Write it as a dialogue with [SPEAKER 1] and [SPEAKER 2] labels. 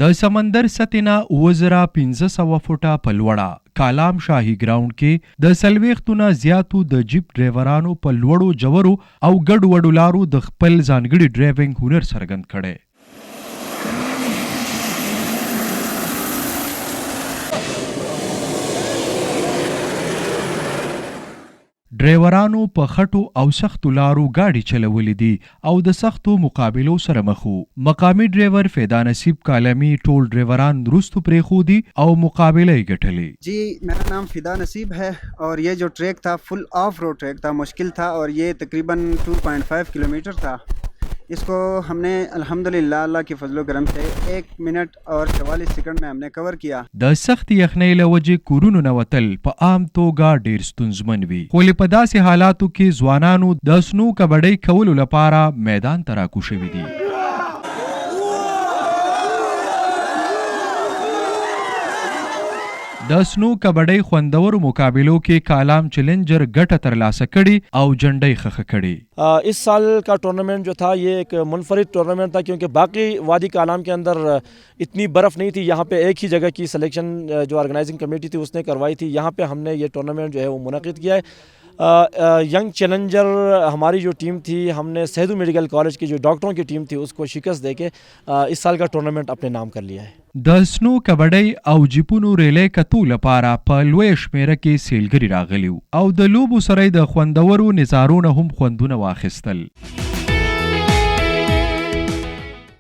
[SPEAKER 1] د سمندر سطحه 2500 فوټه په لوړه کالام شاهي ګراوند کې د 40 نه زیاتو د جیپ ډرایورانو په لوړو جوړو او ګډ وډو لارو د خپل ځانګړي ډرایوینګ هنر څرګند کړي. ډرایورانو په خټو او سختو لارو گاډي چلولې دي او د سختو مقابلو سره مخ وو. مقامی ډرایور فیدا نصیب کالمی ټول ډرایوران درست پریخودي او مقابله یې ګټلې.
[SPEAKER 2] जी मेरा नाम फिदा नसीब है और ये जो ट्रैक था फुल ऑफ रोड ट्रैक था, मुश्किल था और ये तकरीबन 2.5 किलोमीटर था. इसको हमने अल्हम्दुलिल्लाह अल्लाह के फजलो करम से 1 मिनट और 44 सेकंड में हमने कवर किया.
[SPEAKER 1] د سخت یخنۍ له وجې کورونو نه وتل په عام توګه ډیر ستونزمن وي، خو په داسې حالاتو کې ځوانانو د سنو کبډۍ کولو لپاره میدان ته راکوشوي دي. د سنو کبډۍ خوندورو مقابلو کې کالام چیلنجر ګټه ترلاسه کړي او جنډۍ خخه کړي.
[SPEAKER 3] इस साल का टूर्नामेंट जो था ये एक मुनफरिद टूर्नामेंट था क्योंकि बाकी वादी कालाम के अंदर इतनी बर्फ़ नहीं थी. यहाँ पे एक ही जगह की सिलेक्शन जो ऑर्गेनाइजिंग कमेटी थी उसने करवाई थी. यहाँ पे हमने ये टूर्नामेंट जो है वो मुनक़िद किया है. यंग चैलेंजर हमारी जो टीम थी, हमने सेहदू मेडिकल कॉलेज की जो डॉक्टरों की टीम थी उसको शिकस्त देके इस साल का टूर्नामेंट अपने नाम कर लिया है.
[SPEAKER 1] د سنو کبډۍ او جیپونو ریلې کتو لپاره په لوی شمیره کې سیلګري راغلیو او د لوبو سره د خوندورو نظارونه هم خوندونه واخیستل.